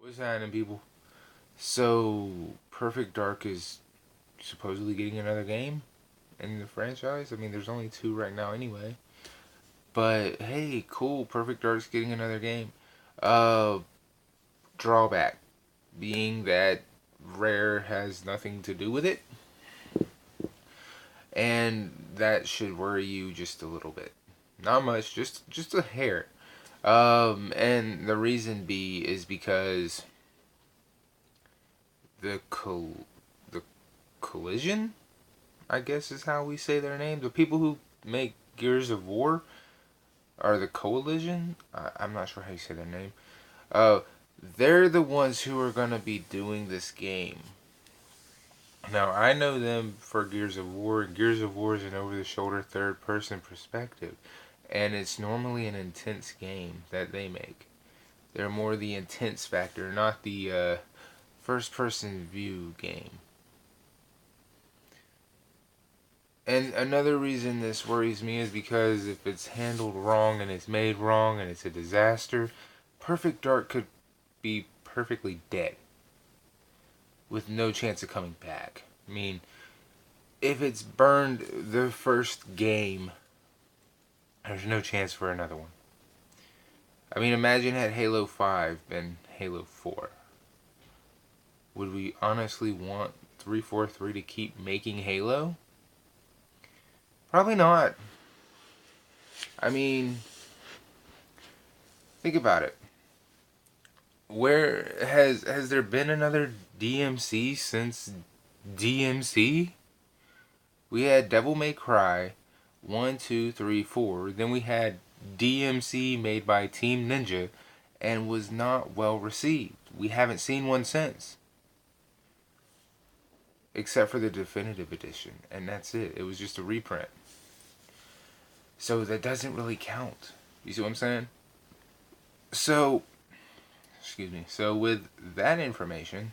What's happening, people? So, Perfect Dark is supposedly getting another game in the franchise. I mean, there's only two right now anyway. But hey, cool. Perfect Dark's getting another game. Uh, Drawback being that Rare has nothing to do with it, and that should worry you just a little bit. Not much, just a hair. And the reason B is because the the collision, I guess is how we say their name. The people who make Gears of War are the Coalition. I'm not sure how you say their name. Uh, they're the ones who are gonna be doing this game. Now I know them for Gears of War. Gears of War is an over-the-shoulder third-person perspective, and it's normally an intense game that they make. They're more the intense factor, not the first-person view game. And another reason this worries me is because if it's handled wrong and it's made wrong and it's a disaster, Perfect Dark could be perfectly dead with no chance of coming back. I mean, if it's burned the first game, there's no chance for another one. I mean, imagine had Halo 5 been Halo 4. Would we honestly want 343 to keep making Halo? Probably not. I mean, think about it. Where has there been another DMC since DMC? We had Devil May Cry, 1, 2, 3, 4. Then we had DMC made by Team Ninja and was not well received. We haven't seen one since. Except for the definitive edition. And that's it. It was just a reprint. So that doesn't really count. You see what I'm saying? So, excuse me. So with that information,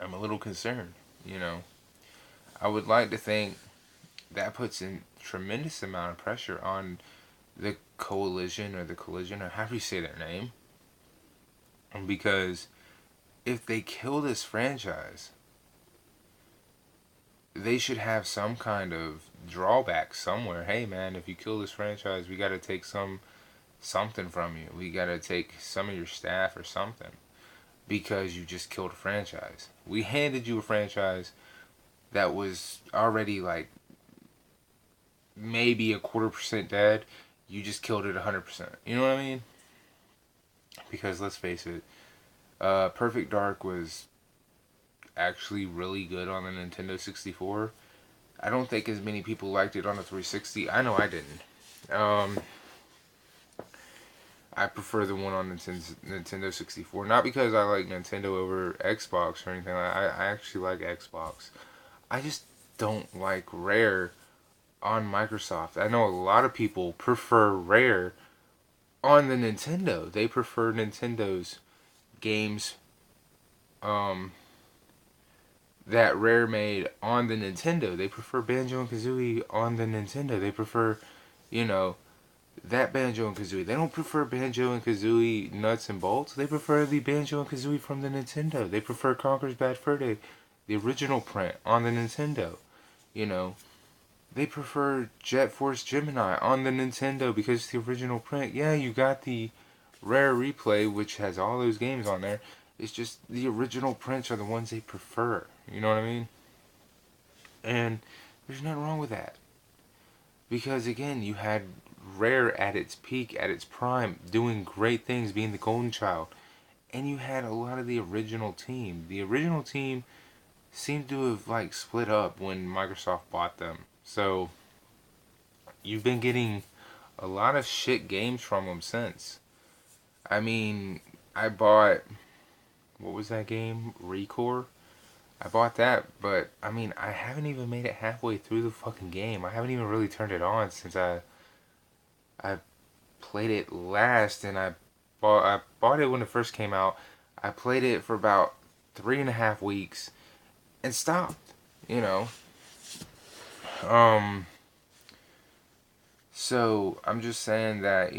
I'm a little concerned, you know. I would like to think that puts a tremendous amount of pressure on the coalition or the collision or however you say their name. Because if they kill this franchise, they should have some kind of drawback somewhere. Hey man, if you kill this franchise, we gotta take something from you. We gotta take some of your staff or something. Because you just killed a franchise. We handed you a franchise that was already like maybe a quarter% dead. You just killed it 100%. You know what I mean? Because let's face it, Perfect Dark was actually really good on the Nintendo 64. I don't think as many people liked it on the 360. I know I didn't. Um, I prefer the one on Nintendo 64. Not because I like Nintendo over Xbox or anything. I actually like Xbox. I just don't like Rare on Microsoft. I know a lot of people prefer Rare on the Nintendo. They prefer Nintendo's games um, that Rare made on the Nintendo. They prefer Banjo and Kazooie on the Nintendo. They prefer, you know, that Banjo and Kazooie. They don't prefer Banjo and Kazooie nuts and bolts. They prefer the Banjo and Kazooie from the Nintendo. They prefer Conker's Bad Fur Day, the original print on the Nintendo. You know, they prefer Jet Force Gemini on the Nintendo because it's the original print. Yeah, you got the Rare Replay, which has all those games on there. It's just the original prints are the ones they prefer. You know what I mean? And there's nothing wrong with that. Because again, you had Rare at its peak, at its prime, doing great things, being the golden child. And you had a lot of the original team. The original team seemed to have like split up when Microsoft bought them. So you've been getting a lot of shit games from them since. I mean, I bought what was that game? Recore. I bought that, but I mean, I haven't even made it halfway through the fucking game. I haven't even really turned it on since I played it last, and I bought it when it first came out. I played it for about 3.5 weeks and stopped. You know, um. So I'm just saying that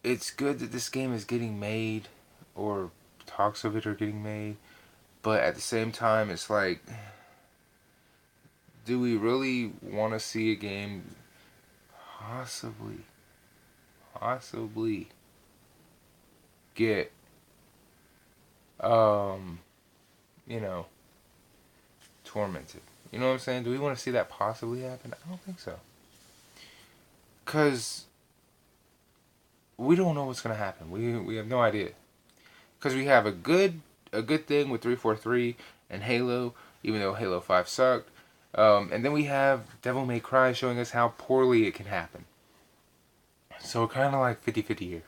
it's good that this game is getting made, or talks of it are getting made, but at the same time, it's like, do we really want to see a game possibly, possibly get, um, you know, tormented? You know what I'm saying? Do we want to see that possibly happen? I don't think so. Cause we don't know what's gonna happen. We have no idea. Cause we have a good thing with 343 and Halo, even though Halo 5 sucked. And then we have Devil May Cry showing us how poorly it can happen. So we're kind of like 50-50 here.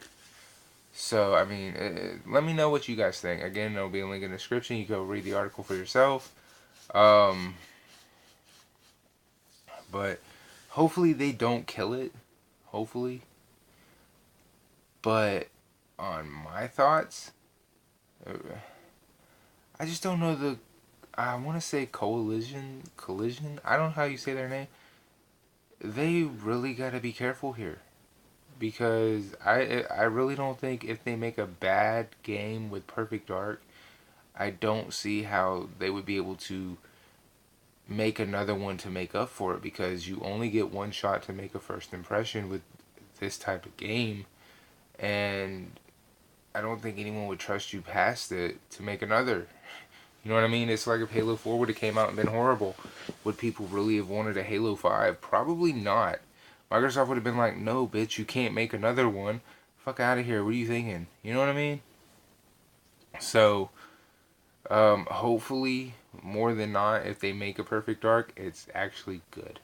So, I mean, let me know what you guys think. Again, there'll be a link in the description. You can go read the article for yourself. Um, but hopefully they don't kill it. Hopefully. But on my thoughts, uh, I just don't know the. I want to say collision. I don't know how you say their name. They really got to be careful here, because I really don't think if they make a bad game with Perfect Dark, I don't see how they would be able to make another one to make up for it, because you only get one shot to make a first impression with this type of game, and I don't think anyone would trust you past it to make another. You know what I mean? It's like if Halo 4 would have came out and been horrible, would people really have wanted a Halo 5? Probably not. Microsoft would have been like, no, bitch, you can't make another one. Fuck out of here. What are you thinking? You know what I mean? So, hopefully, more than not, if they make a Perfect Dark, it's actually good.